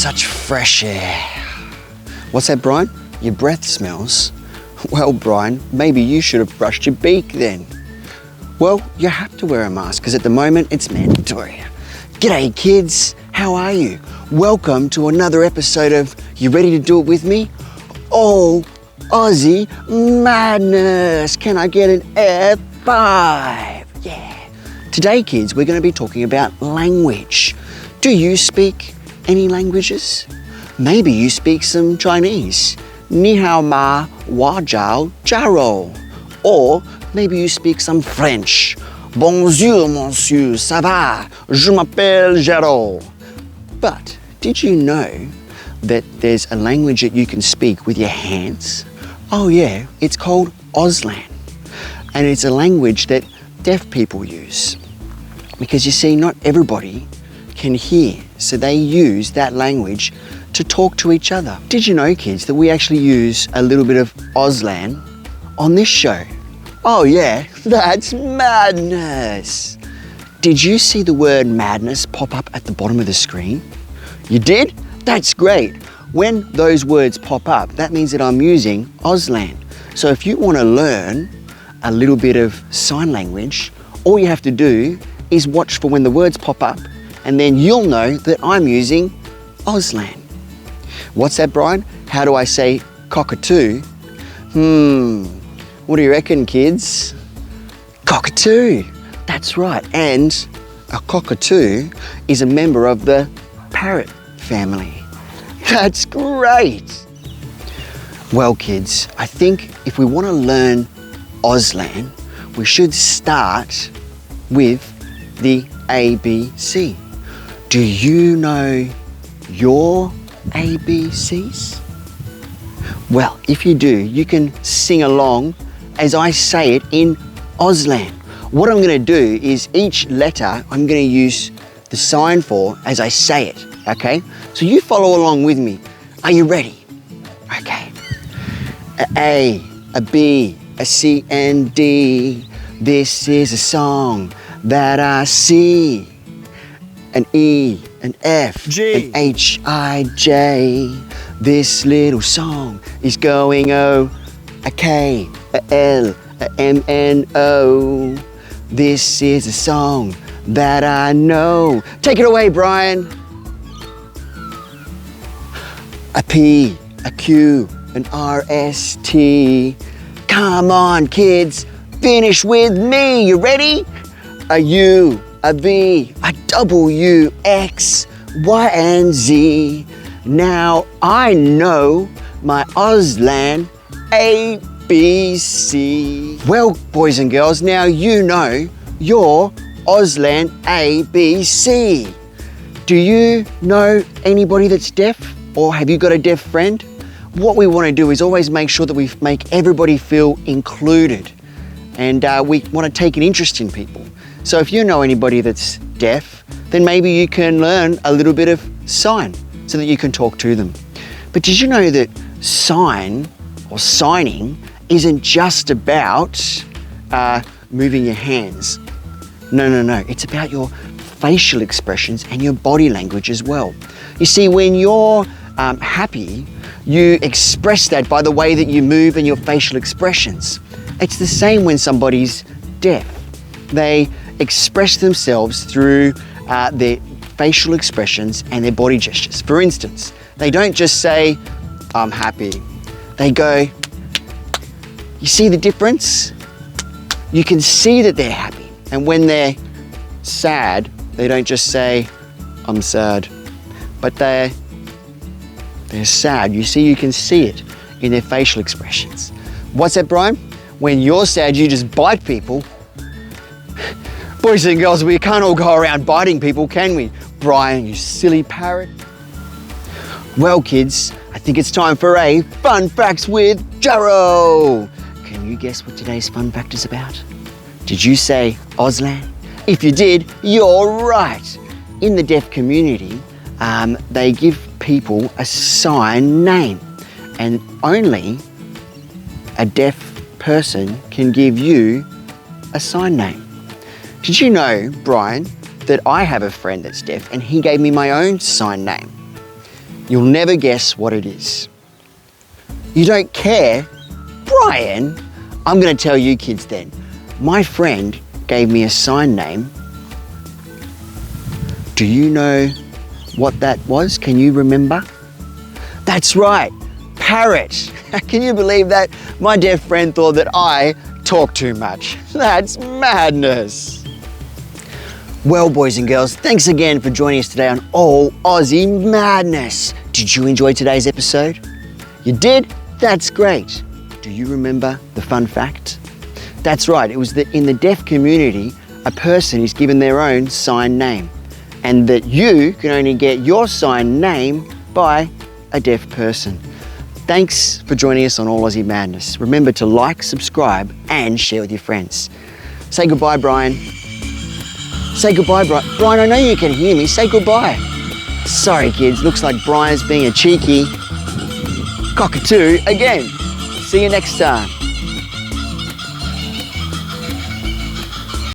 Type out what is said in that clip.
such fresh air. What's that, Brian? Your breath smells? Well, Brian, maybe you should have brushed your beak then. Well, you have to wear a mask because at the moment it's mandatory. G'day kids, how are you? Welcome to another episode of You Ready to Do It With Me? Oh, Aussie madness! Can I get an F5? Yeah. Today, kids, we're going to be talking about language. Do you speak any languages? Maybe you speak some Chinese. Ni hao ma, wa jiao, Jarro. Or maybe you speak some French. Bonjour, monsieur, ça va? Je m'appelle Jarro. But did you know that there's a language that you can speak with your hands? Oh yeah, it's called Auslan. And it's a language that deaf people use. Because you see, not everybody can hear, so they use that language to talk to each other. Did you know, kids, that we actually use a little bit of Auslan on this show? Oh yeah, that's madness. Did you see the word madness pop up at the bottom of the screen? You did? That's great. When those words pop up, that means that I'm using Auslan. So if you want to learn a little bit of sign language, all you have to do is watch for when the words pop up, and then you'll know that I'm using Auslan. What's that, Brian? How do I say cockatoo? What do you reckon, kids? Cockatoo. That's right. And a cockatoo is a member of the parrot family. That's great. Well, kids, I think if we want to learn Auslan, we should start with the ABC. Do you know your ABCs? Well, if you do, you can sing along as I say it in Auslan. What I'm going to do is each letter I'm going to use the sign for as I say it, okay? So you follow along with me. Are you ready? Okay. A, a B, a C and D. This is a song that I see. An E, an F, G, an H, I, J. This little song is going O. A K, a L, a M, N, O. This is a song that I know. Take it away, Brian. A P, a Q, an R, S, T. Come on, kids, finish with me. You ready? A U, a V, a W, X, Y, and Z. Now I know my Auslan ABC. Well, boys and girls, now you know your Auslan ABC. Do you know anybody that's deaf? Or have you got a deaf friend? What we want to do is always make sure that we make everybody feel included. And we want to take an interest in people. So if you know anybody that's deaf, then maybe you can learn a little bit of sign so that you can talk to them. But did you know that sign or signing isn't just about moving your hands? No. It's about your facial expressions and your body language as well. You see, when you're happy, you express that by the way that you move and your facial expressions. It's the same when somebody's deaf. They express themselves through their facial expressions and their body gestures. For instance, they don't just say, I'm happy. They go, you see the difference? You can see that they're happy. And when they're sad, they don't just say, I'm sad, but they're sad. You see, you can see it in their facial expressions. What's that, Brian? When you're sad, you just bite people. Boys and girls, we can't all go around biting people, can we? Brian, you silly parrot. Well, kids, I think it's time for a Fun Facts with Jarro. Can you guess what today's fun fact is about? Did you say Auslan? If you did, you're right. In the deaf community, they give people a sign name, and only a deaf person can give you a sign name. Did you know, Brian, that I have a friend that's deaf and he gave me my own sign name? You'll never guess what it is. You don't care? Brian, I'm going to tell you kids then. My friend gave me a sign name. Do you know what that was? Can you remember? That's right, parrot. Can you believe that? My deaf friend thought that I talk too much. That's madness. Well, boys and girls, thanks again for joining us today on All Aussie Madness. Did you enjoy today's episode? You did? That's great. Do you remember the fun fact? That's right, it was that in the deaf community, a person is given their own sign name, and that you can only get your sign name by a deaf person. Thanks for joining us on All Aussie Madness. Remember to like, subscribe, and share with your friends. Say goodbye, Brian. Say goodbye, Brian. Brian, I know you can hear me. Say goodbye. Sorry, kids. Looks like Brian's being a cheeky cockatoo again. See you next time.